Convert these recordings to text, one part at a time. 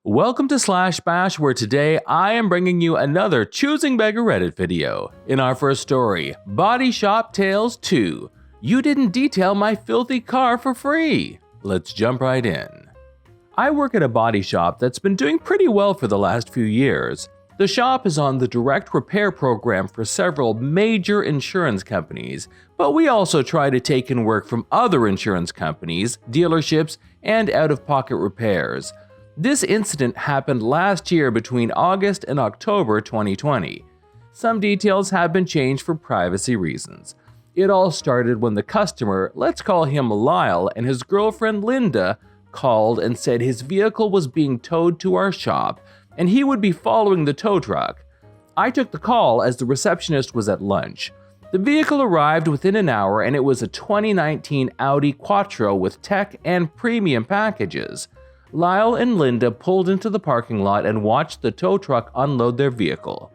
Welcome to Slash Bash, where today I am bringing you another Choosing Beggar Reddit video. In our first story, Body Shop Tales 2. You didn't detail my filthy car for free. Let's jump right in. I work at a body shop that's been doing pretty well for the last few years. The shop is on the direct repair program for several major insurance companies, but we also try to take in work from other insurance companies, dealerships, and out-of-pocket repairs. This incident happened last year between August and October 2020. Some details have been changed for privacy reasons. It all started when the customer, let's call him Lyle, and his girlfriend Linda called and said his vehicle was being towed to our shop and he would be following the tow truck. I took the call as the receptionist was at lunch. The vehicle arrived within an hour and it was a 2019 Audi Quattro with tech and premium packages. Lyle and Linda pulled into the parking lot and watched the tow truck unload their vehicle.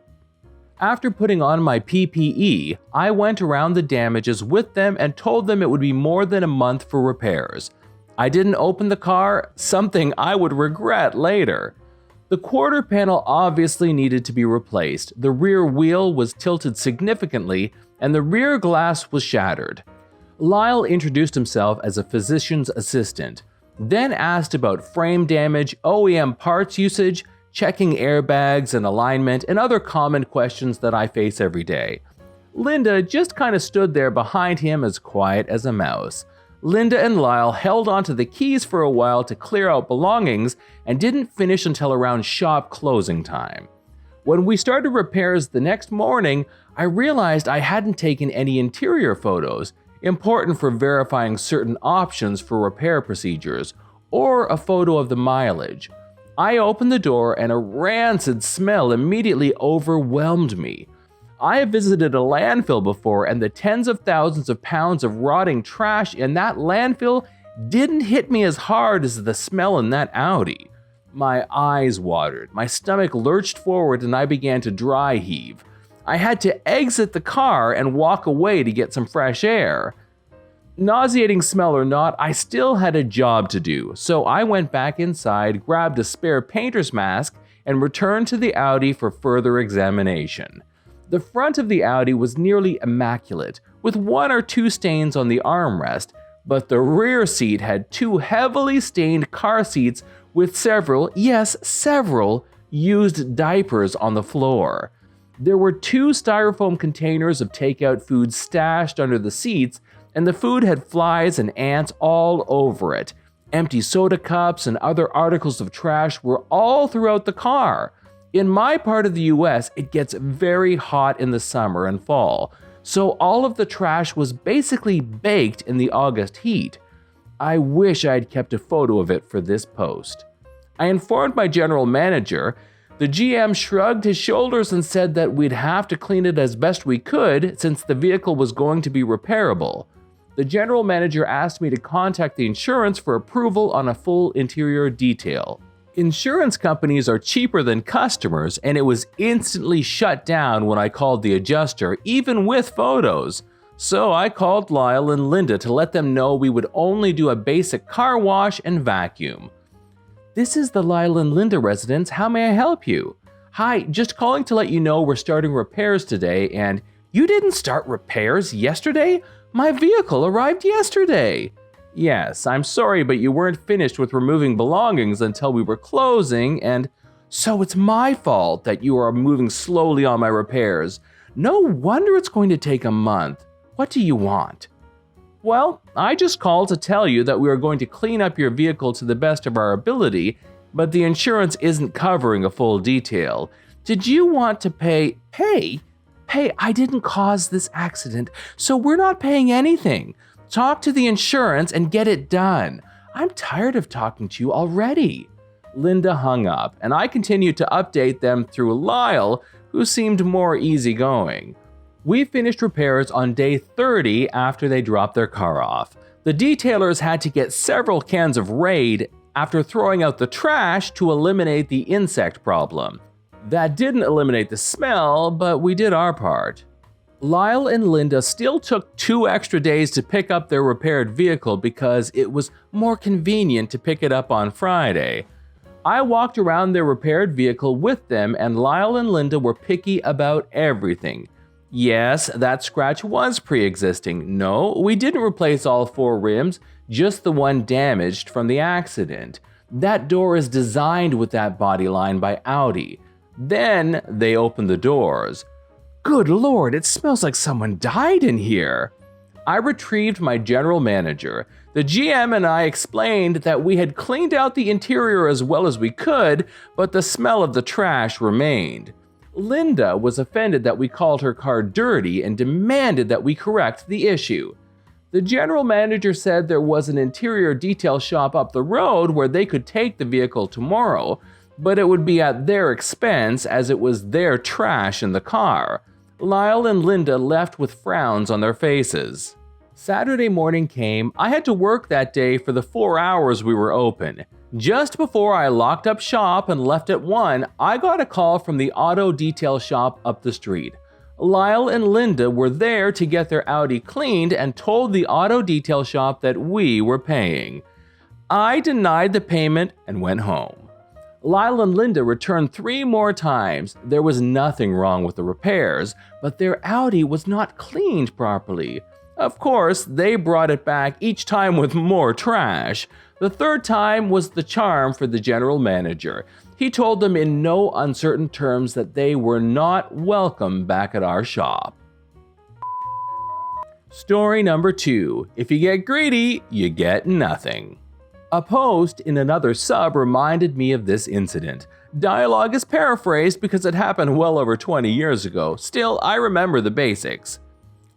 After putting on my PPE, I went around the damages with them and told them it would be more than a month for repairs. I didn't open the car, something I would regret later. The quarter panel obviously needed to be replaced, the rear wheel was tilted significantly, and the rear glass was shattered. Lyle introduced himself as a physician's assistant, then asked about frame damage, OEM parts usage, checking airbags and alignment, and other common questions that I face every day. Linda just kind of stood there behind him as quiet as a mouse. Linda and Lyle held onto the keys for a while to clear out belongings and didn't finish until around shop closing time. When we started repairs the next morning, I realized I hadn't taken any interior photos, important for verifying certain options for repair procedures, or a photo of the mileage. I opened the door and a rancid smell immediately overwhelmed me. I have visited a landfill before and the tens of thousands of pounds of rotting trash in that landfill didn't hit me as hard as the smell in that Audi. My eyes watered, my stomach lurched forward and I began to dry heave. I had to exit the car and walk away to get some fresh air. Nauseating smell or not, I still had a job to do, so I went back inside, grabbed a spare painter's mask, and returned to the Audi for further examination. The front of the Audi was nearly immaculate, with one or two stains on the armrest, but the rear seat had two heavily stained car seats with several, yes, several, used diapers on the floor. There were two styrofoam containers of takeout food stashed under the seats, and the food had flies and ants all over it. Empty soda cups and other articles of trash were all throughout the car. In my part of the US, it gets very hot in the summer and fall, so all of the trash was basically baked in the August heat. I wish I had kept a photo of it for this post. I informed my general manager. The GM shrugged his shoulders and said that we'd have to clean it as best we could since the vehicle was going to be repairable. The general manager asked me to contact the insurance for approval on a full interior detail. Insurance companies are cheaper than customers, and it was instantly shut down when I called the adjuster, even with photos. So I called Lyle and Linda to let them know we would only do a basic car wash and vacuum. This is the Lyle and Linda residence. How may I help you? Hi, just calling to let you know we're starting repairs today, and you didn't start repairs yesterday? My vehicle arrived yesterday. Yes, I'm sorry, but you weren't finished with removing belongings until we were closing, and so it's my fault that you are moving slowly on my repairs. No wonder it's going to take a month. What do you want? Well, I just called to tell you that we are going to clean up your vehicle to the best of our ability, but the insurance isn't covering a full detail. Did you want to pay? Pay, I didn't cause this accident, so we're not paying anything. Talk to the insurance and get it done. I'm tired of talking to you already. Linda hung up, and I continued to update them through Lyle, who seemed more easygoing. We finished repairs on day 30 after they dropped their car off. The detailers had to get several cans of Raid after throwing out the trash to eliminate the insect problem. That didn't eliminate the smell, but we did our part. Lyle and Linda still took 2 extra days to pick up their repaired vehicle because it was more convenient to pick it up on Friday. I walked around their repaired vehicle with them, and Lyle and Linda were picky about everything. Yes, that scratch was pre-existing. No, we didn't replace all 4 rims, just the one damaged from the accident. That door is designed with that body line by Audi. Then they opened the doors. Good Lord, it smells like someone died in here. I retrieved my general manager. The GM and I explained that we had cleaned out the interior as well as we could, but the smell of the trash remained. Linda was offended that we called her car dirty and demanded that we correct the issue. The general manager said there was an interior detail shop up the road where they could take the vehicle tomorrow, but it would be at their expense as it was their trash in the car. Lyle and Linda left with frowns on their faces. Saturday morning came. I had to work that day for the 4 hours we were open. Just before I locked up shop and left at 1, I got a call from the auto detail shop up the street. Lyle and Linda were there to get their Audi cleaned and told the auto detail shop that we were paying. I denied the payment and went home. Lyle and Linda returned 3 more times. There was nothing wrong with the repairs, but their Audi was not cleaned properly. Of course, they brought it back each time with more trash. The 3rd time was the charm for the general manager. He told them in no uncertain terms that they were not welcome back at our shop. Story number 2. If you get greedy, you get nothing. A post in another sub reminded me of this incident. Dialogue is paraphrased because it happened well over 20 years ago. Still, I remember the basics.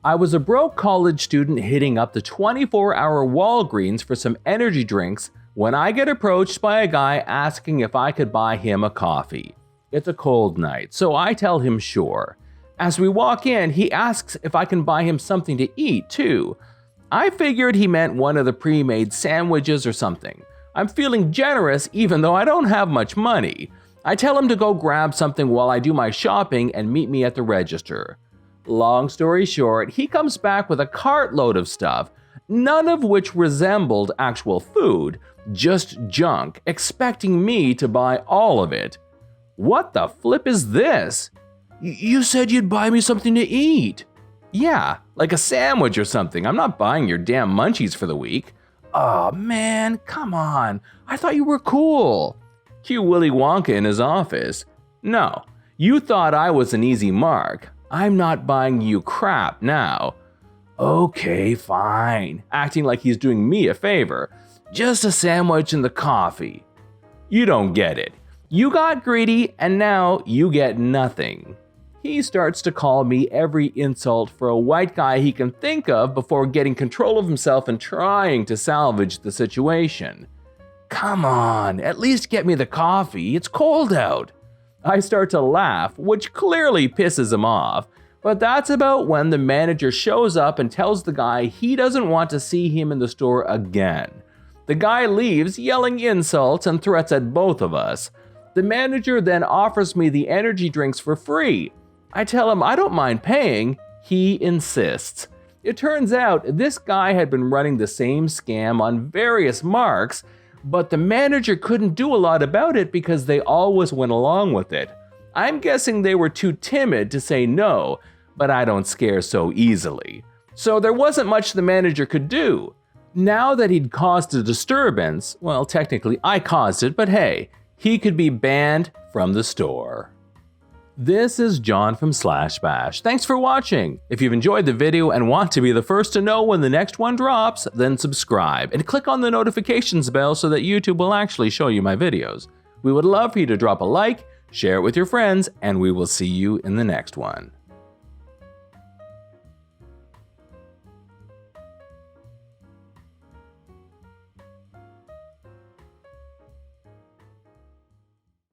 I was a broke college student hitting up the 24-hour Walgreens for some energy drinks when I get approached by a guy asking if I could buy him a coffee. It's a cold night, so I tell him sure. As we walk in, he asks if I can buy him something to eat too. I figured he meant one of the pre-made sandwiches or something. I'm feeling generous even though I don't have much money. I tell him to go grab something while I do my shopping and meet me at the register. Long story short, he comes back with a cartload of stuff, none of which resembled actual food, just junk, expecting me to buy all of it. What the flip is this? You said you'd buy me something to eat. Yeah, like a sandwich or something. I'm not buying your damn munchies for the week. Aw, man, come on. I thought you were cool. Cue Willy Wonka in his office. No, you thought I was an easy mark. I'm not buying you crap now. Okay, fine. Acting like he's doing me a favor. Just a sandwich and the coffee. You don't get it. You got greedy and now you get nothing. He starts to call me every insult for a white guy he can think of before getting control of himself and trying to salvage the situation. Come on, at least get me the coffee. It's cold out. I start to laugh, which clearly pisses him off, but that's about when the manager shows up and tells the guy he doesn't want to see him in the store again. The guy leaves, yelling insults and threats at both of us. The manager then offers me the energy drinks for free. I tell him I don't mind paying. He insists. It turns out this guy had been running the same scam on various marks, but the manager couldn't do a lot about it because they always went along with it. I'm guessing they were too timid to say no, but I don't scare so easily. So there wasn't much the manager could do. Now that he'd caused a disturbance, well, technically I caused it, but hey, he could be banned from the store. This is John from /Bash. Thanks for watching. If you've enjoyed the video and want to be the first to know when the next one drops, then subscribe and click on the notifications bell so that YouTube will actually show you my videos. We would love for you to drop a like, share it with your friends, and we will see you in the next one.